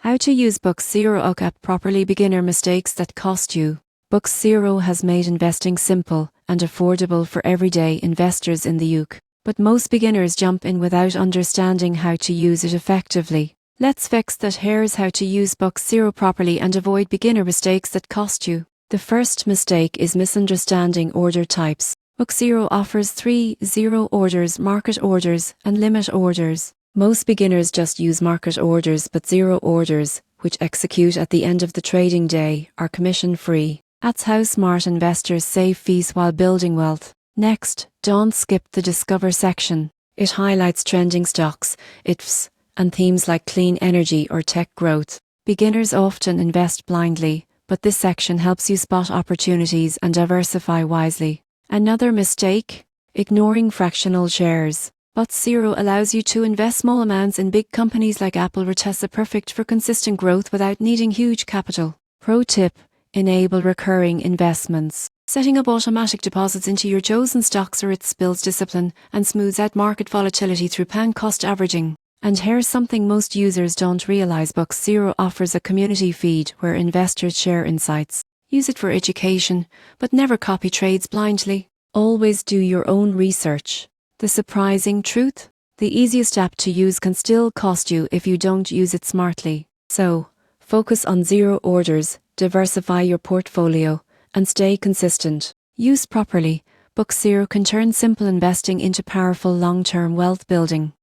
How to use Book Zero app properly. Beginner mistakes that cost you. Book Zero has made investing simple and affordable for everyday investors in the UK, but most beginners jump in without understanding how to use it effectively. Let's fix that. Here's how to use Book Zero properly and avoid beginner mistakes that cost you. The first mistake is misunderstanding order types. Book Zero offers 3 zero orders: market orders and limit orders. Most beginners just use market orders, but zero orders, which execute at the end of the trading day, are commission-free. That's how smart investors save fees while building wealth. Next, don't skip the Discover section. It highlights trending stocks, ETFs, and themes like clean energy or tech growth. Beginners often invest blindly, but this section helps you spot opportunities and diversify wisely. Another mistake? Ignoring fractional shares. Book Zero allows you to invest small amounts in big companies like Apple or Tesla, perfect for consistent growth without needing huge capital. Pro tip: enable recurring investments. Setting up automatic deposits into your chosen stocks or ETFs builds discipline and smooths out market volatility through cost averaging. And here's something most users don't realize: Book Zero offers a community feed where investors share insights. Use it for education, but never copy trades blindly. Always do your own research. The surprising truth? The easiest app to use can still cost you if you don't use it smartly. So, focus on zero orders, diversify your portfolio, and stay consistent. Used properly, Book Zero can turn simple investing into powerful long-term wealth building.